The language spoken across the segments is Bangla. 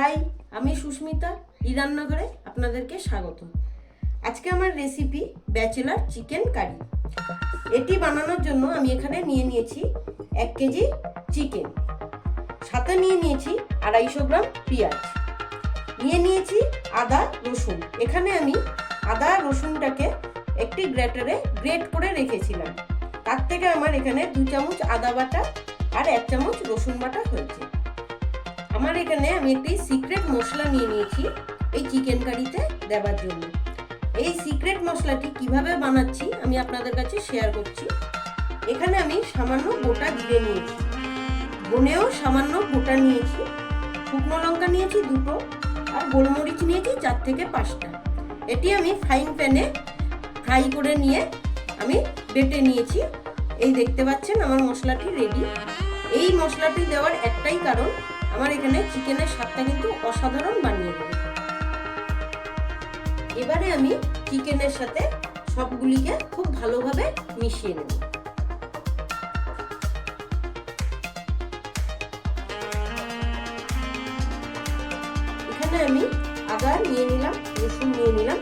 হাই, আমি সুস্মিতা রান্নাঘরে আপনাদেরকে স্বাগত। আজকে আমার রেসিপি ব্যাচেলার চিকেন কারি। এটি বানানোর জন্য আমি এখানে নিয়ে নিয়েছি 1 কেজি চিকেন, সাথে নিয়ে নিয়েছি 250 গ্রাম পেঁয়াজ, নিয়ে নিয়েছি আদা রসুন। এখানে আমি আদা রসুনটাকে একটি গ্রেটারে গ্রেট করে রেখেছিলাম। তার থেকে আমার এখানে 2 চামচ আদা বাটা আর 1 চামচ রসুন বাটা হয়েছে। আমার এখানে আমি একটি সিক্রেট মশলা নিয়ে নিয়েছি এই চিকেন কারিতে দেওয়ার জন্য। এই সিক্রেট মশলাটি কিভাবে বানাচ্ছি আমি আপনাদের কাছে শেয়ার করছি। এখানে আমি সামান্য গোটা জিরে নিয়েছি, ধনেও সামান্য গোটা নিয়েছি, শুকনো লঙ্কা নিয়েছি 2টো, আর গোলমরিচ নিয়েছি 4 থেকে 5টা। এটি আমি ফ্রাইং প্যানে ফ্রাই করে নিয়ে আমি বেটে নিয়েছি। এই দেখতে পাচ্ছেন আমার মশলাটি রেডি। এই মশলাটি দেওয়ার একটাই কারণ, আমার এখানে চিকেনের স্বাদটা কিন্তু অসাধারণ বানিয়ে দেবে। এবারে আমি চিকেনের সাথে সবগুলিকে খুব ভালোভাবে মিশিয়ে নেব। এখানে আমি আদা নিয়ে নিলাম, রসুন নিয়ে নিলাম,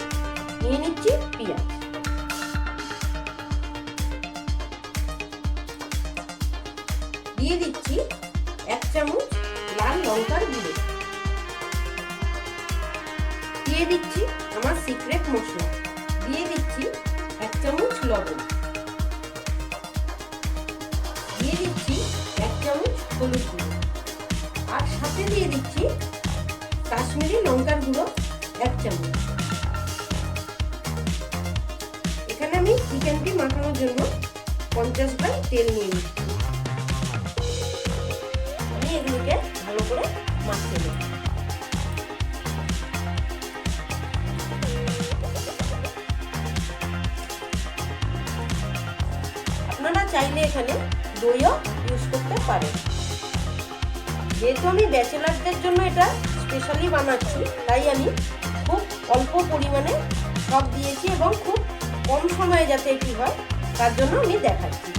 নিয়ে নিচ্ছি পেঁয়াজ, দিয়ে দিচ্ছি 1 চামচ লাল লঙ্কার গুঁড়ো, দিয়ে দিচ্ছি আমার সিক্রেট মশলা, দিয়ে দিচ্ছি 1 চামচ লবণ, দিয়ে দিচ্ছি 1 চামচ হলুদ গুঁড়ো, আর সাথে দিয়ে দিচ্ছি কাশ্মীরি লঙ্কার গুঁড়ো 1 চামচ। এখানে আমি চিকেনটি মাখানোর জন্য 50 গ্রাম তেল নিয়ে নিচ্ছি। আমি এগুলোকে ভালো করে মাখিয়ে নেব। আপনারা চাইলে এখানে দইও ইউজ করতে পারেন। যেহেতু আমি ব্যাচেলারদের জন্য এটা স্পেশালি বানাচ্ছি, তাই আমি খুব অল্প পরিমাণে সব দিয়েছি এবং খুব কম সময়ে যাতে এটি হয় তার জন্য আমি দেখাচ্ছি।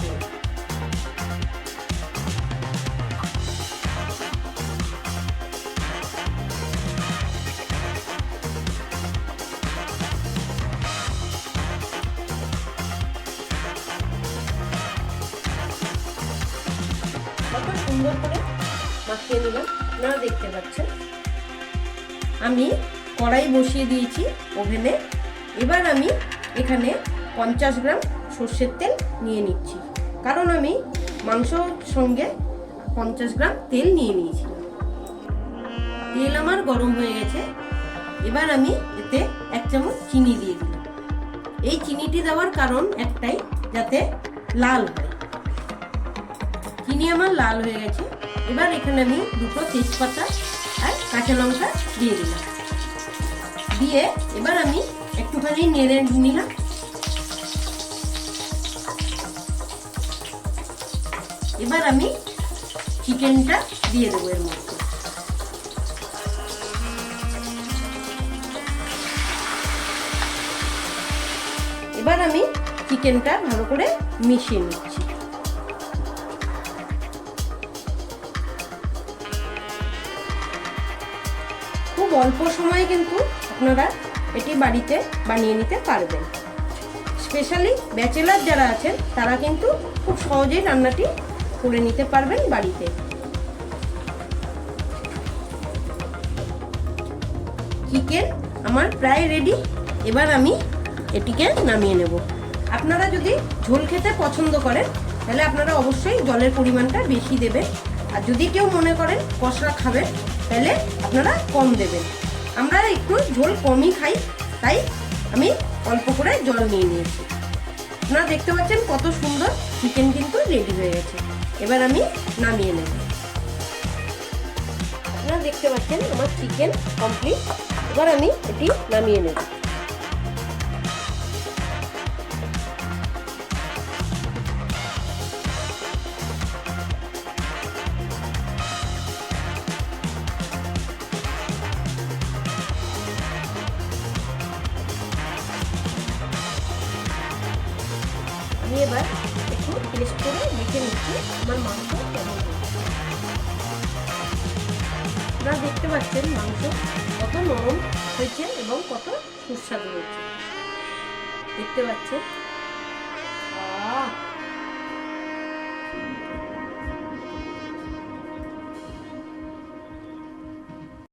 কত সুন্দর করে মাখিয়ে নিলাম, আপনারা দেখতে পাচ্ছেন। আমি কড়াই বসিয়ে দিয়েছি ওভেনে। এবার আমি এখানে 50 গ্রাম সর্ষের তেল নিয়ে নিচ্ছি, কারণ আমি মাংসর সঙ্গে 50 গ্রাম তেল নিয়ে নিয়েছিলাম। তেল আমার গরম হয়ে গেছে। এবার আমি এতে 1 চামচ চিনি দিয়ে দিলাম। এই চিনিটি দেওয়ার কারণ একটাই, যাতে লাল হয়। চিনি আমার লাল হয়ে গেছে। এবার এখানে আমি 2টো তেজপাতা আর কাঁচা লঙ্কা দিয়ে দিলাম। দিয়ে এবার আমি একটুখানি নেড়ে নিলাম। এবার আমি চিকেনটা দিয়ে দেবো এর মধ্যে। এবার আমি চিকেনটা ভালো করে মিশিয়ে নিচ্ছি। খুব অল্প সময়ে কিন্তু আপনারা এটি বাড়িতে বানিয়ে নিতে পারবেন। স্পেশালি ব্যাচেলার যারা আছেন তারা কিন্তু খুব সহজেই রান্নাটি করে নিতে পারবেন বাড়িতে। চিকেন আমার প্রায় রেডি। এবার আমি এটিকে নামিয়ে নেব। আপনারা যদি ঝোল খেতে পছন্দ করেন তাহলে আপনারা অবশ্যই জলের পরিমাণটা বেশি দেবেন, আর যদি কেউ মনে করেন কষা খাবেন তাহলে আপনারা কম দেবেন। আমরা একটু ঝোল কমই খাই, তাই আমি অল্প করে জল নিয়ে নিয়েছি। আপনারা দেখতে পাচ্ছেন কত সুন্দর চিকেন কিন্তু রেডি হয়ে গেছে। এবার আমি নামিয়ে নেব। আপনারা দেখতে পাচ্ছেন আমার চিকেন কমপ্লিট। এবার আমি এটি নামিয়ে নেব। আমি এবার একটু টেস্ট করে দেখে নিচ্ছি আমার মাংস কেমন হয়েছে। আপনারা দেখতে পাচ্ছেন মাংস কত নরম হয়েছে এবং কত সুস্বাদু হয়েছে, দেখতে পাচ্ছেন।